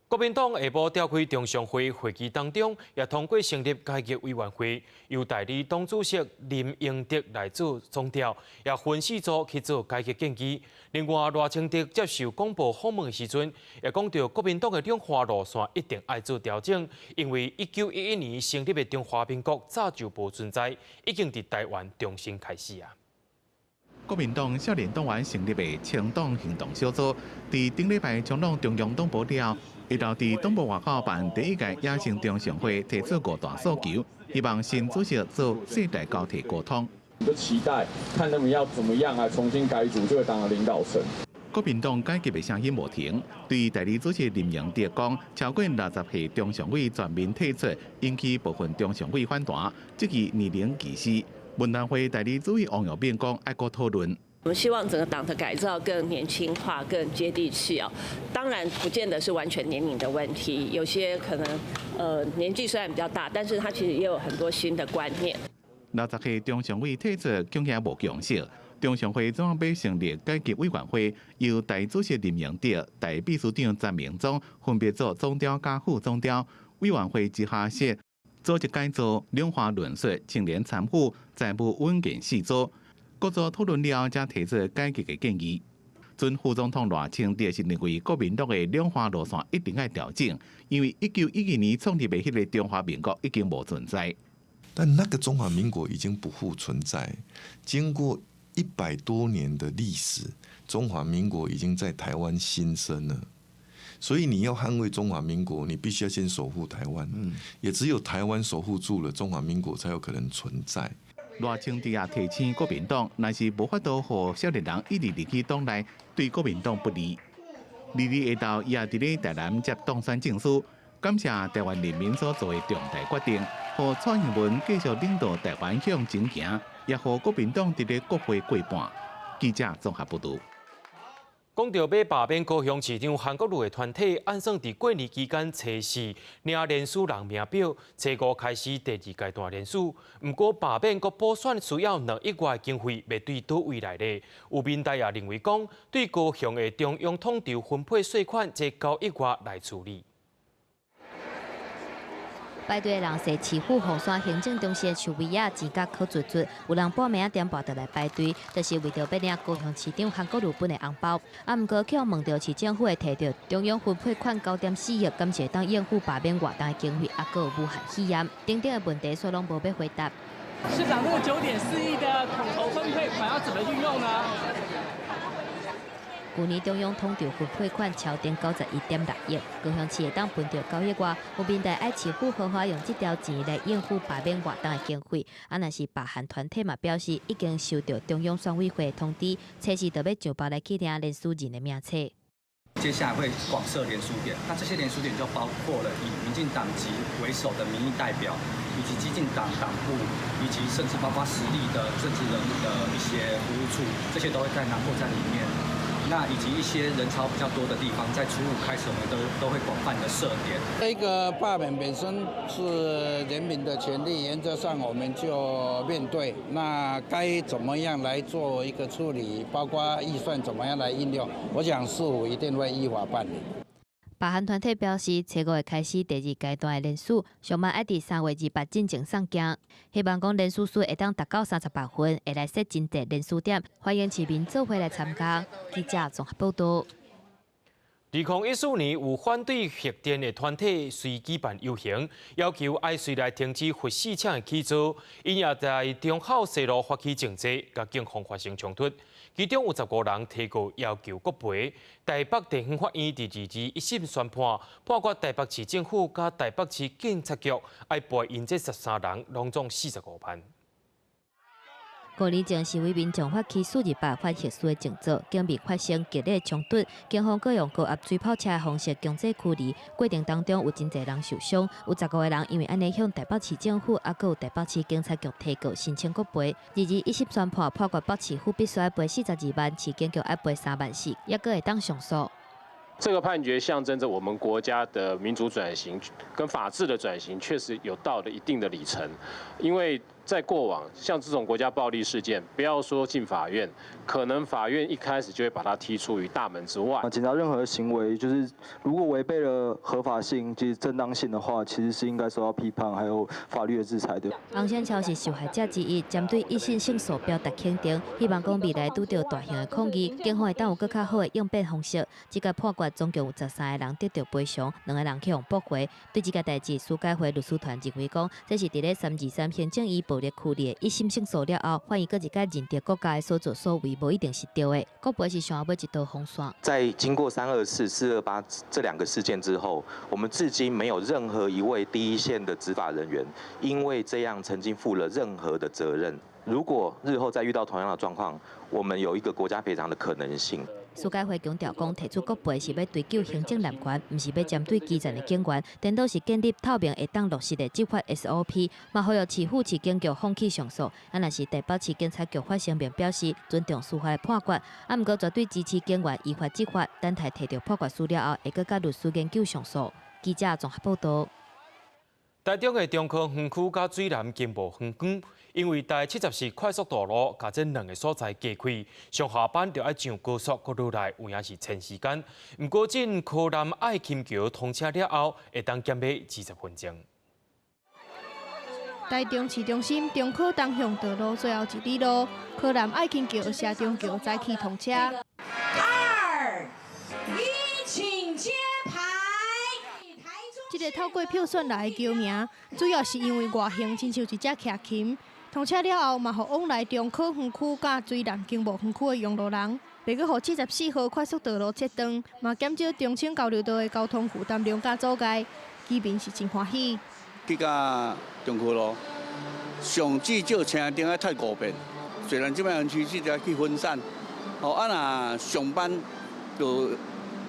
国民党下晡召开中常会会议当中，也通过成立改革委员会，由代理党主席林英德来做总调，也分4组去做改革建议。另外，赖清德接受广播访问的时阵，也讲到国民党的两化路线一定要做调整，因为1911年成立的中华民国早就无存在，已经伫台湾重新开始啊。国民党少年党员成立的清党行动小组，伫顶礼拜冲党中央党部了。一道伫党部外口办第1届野生中常会提出5大诉求，希望新主席做世代交替沟通。就期待看他们要怎么样来重新改组这个党的领导层。国民党改革的声音无停，对代理主席林英德讲，超过60岁中常委全面退出，引起部分中常委反弹，这是年龄歧视。文坛会代理主席王耀斌讲，爱国讨论。我们希望整个党的改造更年轻化、更接地气哦。当然，不见得是完全年龄的问题，有些可能年纪虽然比较大，但是他其实也有很多新的观念。60岁中常委退出，恐吓无共识。中常会总要成立改革委员会，由代主席林英德、代秘书长詹明忠分别做总调加副总调。委员会之下设组织改造、两化论述、青年参与、财务稳健4组。各组讨论了，才提出改革的建议。准副总统赖清德是认为国民党的两化路线一定要调整，因为1912年创立的迄个中华民国已经无存在。但那个中华民国已经不复存在，经过100多年的历史，中华民国已经在台湾新生了。所以你要捍卫中华民国，你必须要先守护台湾。也只有台湾守护住了，中华民国才有可能存在。赖清德也提醒国民党，若是无法度让少年人一直入去党内，对国民党不利。2日下昼，伊也伫咧台南接党选证书，感谢台湾人民所做的重大决定，让蔡英文继续领导台湾向前行，也让国民党伫咧国会过半。记者综合报道。讲到要罢免高雄市长韩国瑜的团体，按算伫过年期间初4领连署人名表，初5开始第2阶段连署。不过罢免国补选需要2亿元经费，要对倒位来呢？有民代也认为讲，对高雄的中央统筹分配税款，这9亿元来处理。排队的人是市府红山行政中心的树尾啊，钱甲可出，有人半暝点半就来排队，就是为着要领高雄市长韩国瑜本的红包。不过去问到市政府会提到中央分配款9.4亿，敢是当应付罢免外党的经费，还有武汉肺炎等等的问题，所以拢无要回答。市长，这个9.4亿的统筹分配款要怎么运用呢？去年中央统筹分配款超定91.6亿，高雄市会当分到9亿外，有民代爱市府好好用这条钱来应付罢免外党的经费。若是罢韩团体嘛表示，已经收到中央选委会的通知，初4就要上报来去领连署人的名册。接下来会广设连署点，那这些连署点就包括了以民进党籍为首的民意代表，以及基进党党部，以及甚至包括实力的政治人物的一些服务处，这些都会在南扩站里面。那以及一些人潮比较多的地方，在初5开始，我们都会广泛的设点。这个罢免本身是人民的权利，原则上我们就面对。那该怎么样来做一个处理，包括预算怎么样来运用，我想市府一定会依法办理。罢韩团体表示，初5会开始第2阶段的连署，上晚要伫3月28进前送件，希望讲连署数会当达到38分，会来设真侪连署点，欢迎市民做伙来参加。记者综合报道。2014年有反对核电的团体随举办游行，要求爱随来停止核试厂的起造，因也在中校西路发起静坐，甲警方发生冲突。其中有15人提告要求国赔。台北地方法院第2次一审宣判，判决台北市政府甲台北市警察局要赔因这13人拢总45万。 5年前，示威民众发起4日8发血书的静坐，警民发生激烈冲突，警方各用高压水炮车的方式强制驱离，过程当中有真侪人受伤，有15个人因为安尼向台北市政府还有台北市警察局提告申请国赔。2日一审宣判，判决北市府必须要赔42万，市警局要赔3万4，也搁会当上诉。 这个判决象征着我们国家的民主转型跟法治的转型，确实有到了一定的里程。因为在过往，像这种国家暴力事件，不要说进法院，可能法院一开始就会把它踢出于大门之外。检察任何行为，就是如果违背了合法性、及正当性的话，其实是应该受到批判，还有法律的制裁的。王先超是受害者之一，针对一审胜诉表达肯定，希望讲未来拄到大型的抗议，警方会当有更较好的应变方式。这个判决。 总共有13个人得到赔偿，2个人去用驳回。对这个代志，司改会律师团认为讲，这是伫咧323行政以暴力驱离的一审胜诉了后，反而搁一改认定国家的所作所为无一定是对的。国赔是想要一道红线。在经过324、428这2个事件之后，我们至今没有任何一位第一线的执法人员因为这样曾经负了任何的责任。如果日后再遇到同样的状况，我们有一个国家赔偿的可能性。 司改会强调讲，提出国赔是要追究行政滥权，唔是要针对基层的警员，颠倒是建立透明、会当落实的执法 SOP， 嘛呼吁市府市警局放弃上诉。若是台北市警察局发声明表示尊重司法的判决，毋过绝对支持警员依法执法。等待摕到判决书了后，会搁甲律师研究上诉。记者综合报道。台中的中科园区甲水南经贸园区，因为第74快速道路甲这2个所在加开，上下班就要上高速公路内，有影是长时间。不过，进柯南爱琴桥通车了后，会当减买20分钟。台中市中心中科东向道路最后一里路，柯南爱琴桥社中桥早起通车。2、1，请揭牌。 这个透过票选来的桥名，主要是因为外形亲像一只骑琴。通车了后，嘛，互往来中科园区甲水南经贸园区的用路人，袂阁互74号快速道路切断，嘛减少中清交流道的交通负担量甲阻碍，居民是真欢喜。去到中科路，上至少车顶要太5遍，虽然这边园区是去分散，若上班就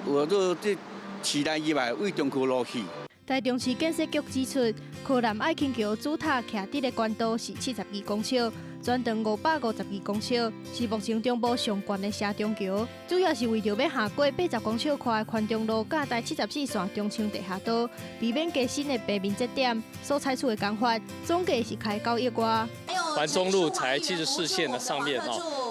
有到这市内以外为中科路去。 台中市建设局指出，柯南爱琴桥主塔徛伫的高度是72公尺，全长552公尺，是目前中部上悬的社中桥。主要是为着要下过80公尺宽的宽中路，甲第74线中清地下道，避免加新的北面节点所采取的工法，总计是开9亿外。环中路才74线的上面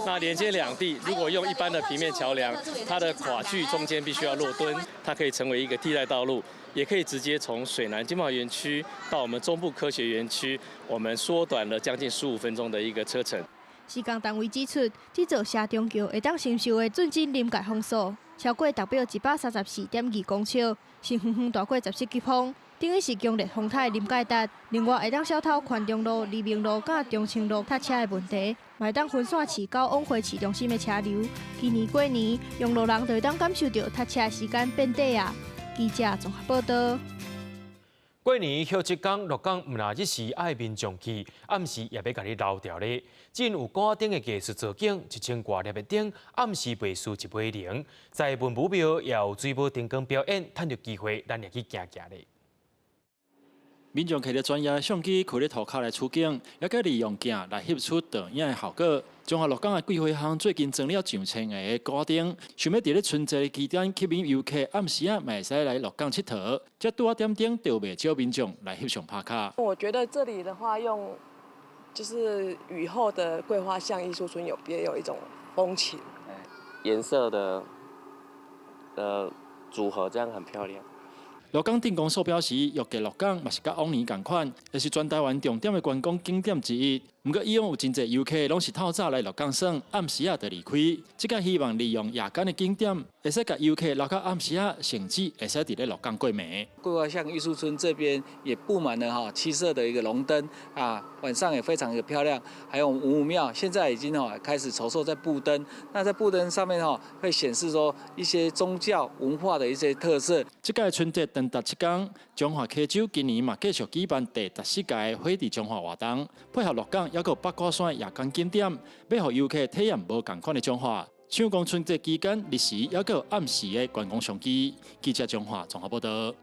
那连接两地，如果用一般的平面桥梁，它的跨距中间必须要落墩，它可以成为一个替代道路。 也可以直接从水南经贸园区到我们中部科学园区，我们缩短了将近15分钟的一个车程。施工单位指出，这座社中桥会当承受的准进临界风速超过达标134.2公尺，是远远大过14级风，等于是强烈风态临界值。另外，会当消透宽中路、黎明路甲中清路塞车的问题，会当分散市郊往回市中心的车流。今年过年，用路人就会当感受到塞车的时间变短啊。 记者综合报道。过年休一天，鹿港唔那日时爱民众去，暗时也要甲你捞掉咧。真有杆顶的艺术造景，1000多粒的灯，暗时袂输一杯零。在文武庙也有水舞灯光表演，趁着机会，咱也去行行咧。 民众摕着专业的相机，靠咧涂骹来取景，也佮利用镜来翕出导影的效果。中华鹿港的桂花巷最近装了上千个杆灯，想要伫咧春节期间吸引游客，暗时嘛会使来鹿港佚佗。这拄啊点灯，就袂少民众来翕相拍卡。我觉得这里的话，用就是雨后的桂花巷艺术村别有一种风情，颜色的组合这样很漂亮。 鹿港电工所表示，约计鹿港嘛是甲往年同款，也是全台湾重点的观光景点之一。不过以往有真侪游客拢是透早来鹿港耍，暗时就离开。即个希望利用夜间的景点，会使甲游客留到暗时啊，甚至会使伫咧鹿港过暝。桂花巷艺术村这边也布满了7色的一个龙灯啊，晚上也非常的漂亮。还有文武庙现在已经开始筹措在布灯，那在布灯上面会显示说一些宗教文化的一些特色。这届春节长达7天，中华溪州今年嘛继续举办第14届火地中华活动，配合鹿港也有八卦山夜间景点，要让游客体验无同款的中华。抢光春节期间，日时也有暗时的观光商机。记者中华综合报道。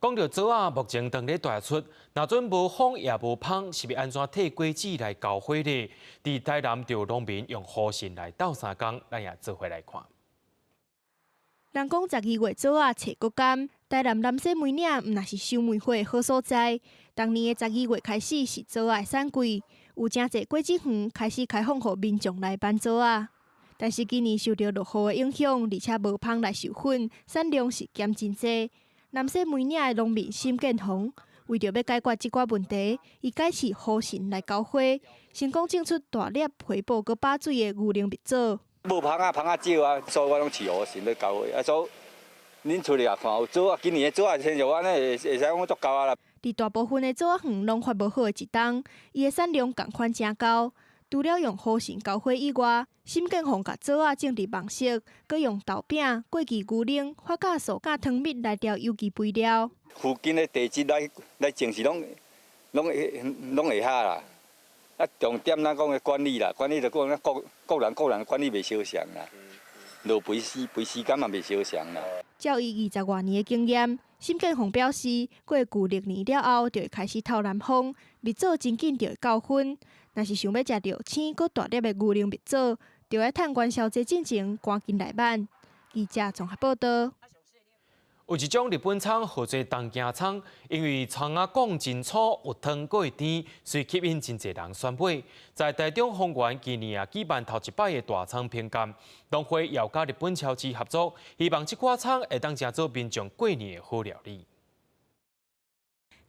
讲到zoo啊，目前当咧大出，若准无风也无芳，是要安怎替果子来交火呢？伫台南就农民用火神来斗3工，咱也做伙来看。人讲12月zoo啊找骨感，台南南西梅岭毋若是收梅花的好所在。当年的12月开始是zoo啊产季，有真侪果子园开始开放，互民众来办zoo啊。但是今年受到落雨的影响，而且无芳来授粉，产量是减真济。南西梅岭的农民沈建宏为着要解决即寡问题，伊改饲火神来交火，成功种出大粒、回报佮把水的牛奶蜜枣。无芳啊，芳啊少啊，所以我拢饲火神来交火。啊，所以恁出去也看有枣啊，今年的枣啊，成就安尼会使讲足够啊啦。伫大部分的枣园拢发无好的一冬，伊的产量共款真高。除了用火神交火以外，沈建宏甲枣仔种伫网色，佮用豆饼、过期牛奶、发酵素、甲糖蜜来调有机肥料。附近的地质来种是拢会下啦。啊，重点咱讲的管理啦，管理就讲各人管理袂相像啦，落肥时间嘛袂相像啦。照伊20多年的经验，沈建宏表示，过旧历年了后，就会开始透南风，蜜枣真紧就会到分。若是想要食到青佮大粒的牛奶蜜枣，就要趁元宵节进前赶紧来办。记者综合报道。有一种日本葱号做东京葱，因为葱啊讲真粗，有汤过会甜，所以吸引真侪人选买。在台中丰原今年举办头一摆的大葱评鉴，农会也甲日本超市合作，希望这款葱会当成做民众过年的好料理。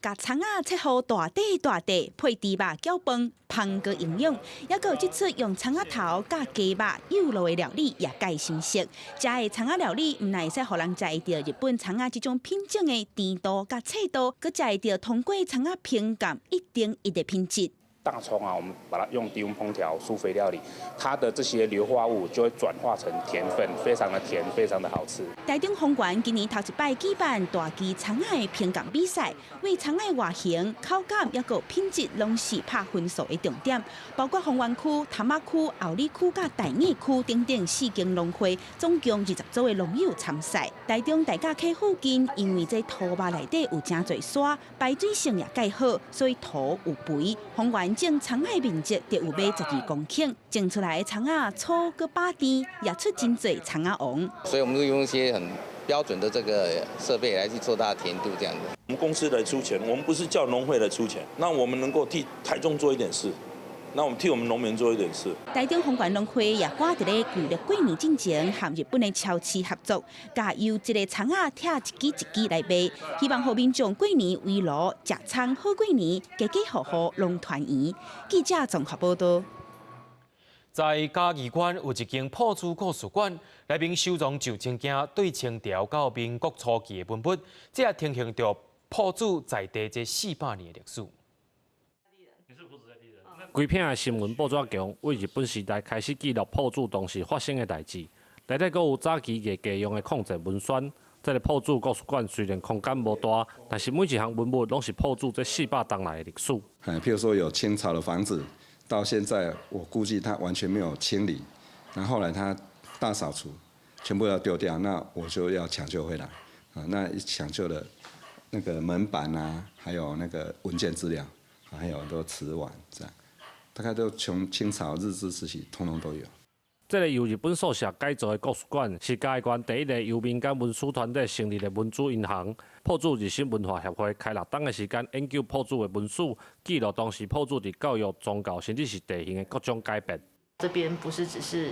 甲葱啊切好大块，配猪肉搅饭，芳个营养。也有即出用葱仔头甲鸡肉幼落的料理，也介新式。食的葱仔料理，毋但会使互人食会到日本葱仔即种品种的甜度甲脆度，佮食会到通过葱仔评鉴一定的品质。大葱啊，我们把它用低温烹调疏肥料理，它的这些硫化物就会转化成甜分，非常的甜，非常的好吃。台中丰原今年头一摆举办大枝葱仔的评鉴比赛，为葱仔外形、口感也有品质，拢是拍分数的重点。包括丰原区、潭仔区、后里区、甲大雅区等等4间农会，总共20组的农友参赛。台中大甲溪附近，因为这土坝内底有真侪沙，排水性也介好，所以土有肥。丰原种葱仔面积就有12公顷，种出来的葱仔粗佮把甜，也出真侪葱仔王。所以我们就用一些很标准的这个设备来去做它的甜度这样子。我们公司来出钱，我们不是叫农会来出钱，那我们能够替台中做一点事。那我们替我们农民做一点事。台中丰原农会也赶伫咧旧历过年进前，和日本的超市合作，甲由一个葱仔拆一支来卖，希望互民众过年围炉食葱好过年，家家户户拢团圆。记者综合报道。在嘉义县有一间破珠故事馆，内面收藏旧证件对清朝到民国初期的文物，这也呈现着破珠在地这400年的历史。规片的新闻报纸墙为日本时代开始记录破珠当时发生的代志，内底阁有早期艺家用的控制文宣。这个破珠故事馆虽然空间无大，但是每一项文物拢是破珠这400年来的历史。譬如说有清朝的房子，到现在我估计它完全没有清理，然后来它大扫除，全部要丢掉，那我就要抢救回来。那抢救的那个门板啊，还有那个文件资料，还有很多瓷碗这样。大概都从清朝、日治时期，通通都有。这个由日本所设改造的故事馆，是嘉义县第一个由民间文书团体成立的文主银行。破珠日新文化协会开6天的时间研究破珠的文书，记录当时破珠伫教育、宗教甚至是地形的各种改变。这边不是只是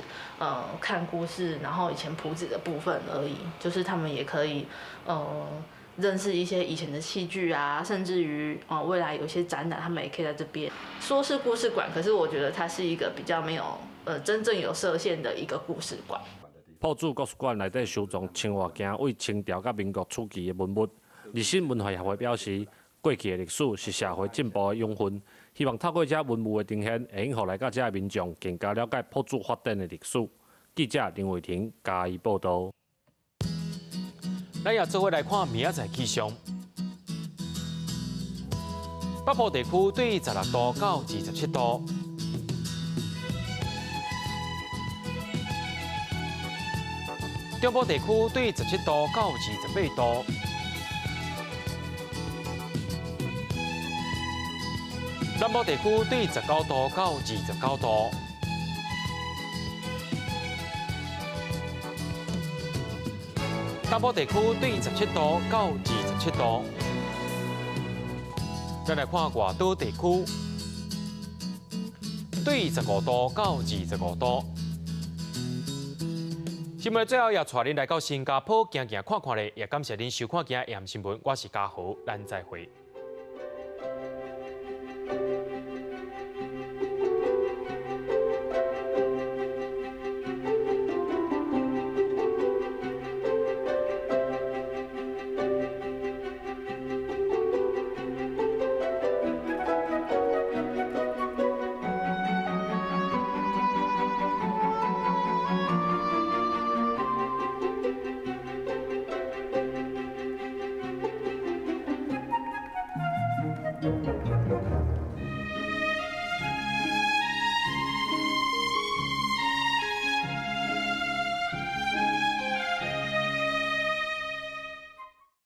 看故事，然后以前谱子的部分而已，就是他们也可以认识一些以前的器具啊，甚至于未来有些展览，他们也可以在这边。说是故事馆，可是我觉得它是一个比较没有真正有设限的一个故事馆。埔子国史馆内底收藏清华境为清朝甲民国初期的文物。日新文化协会表示，过去的历史是社会进步的养分，希望透过这文物的呈现，会用互来甲这的民众更加了解埔子发展的历史。记者林伟霆加以报道。咱也做伙来看明仔载气象。北部地区对16度到27度，中部地区对17度到28度，南部地区对19度到29度。东部地区对17度到27度。再来看外岛地区，对15度到25度。新闻最后也带恁来到新加坡行行看看咧，也感谢恁收看今日AM新闻，我是嘉豪，咱再会。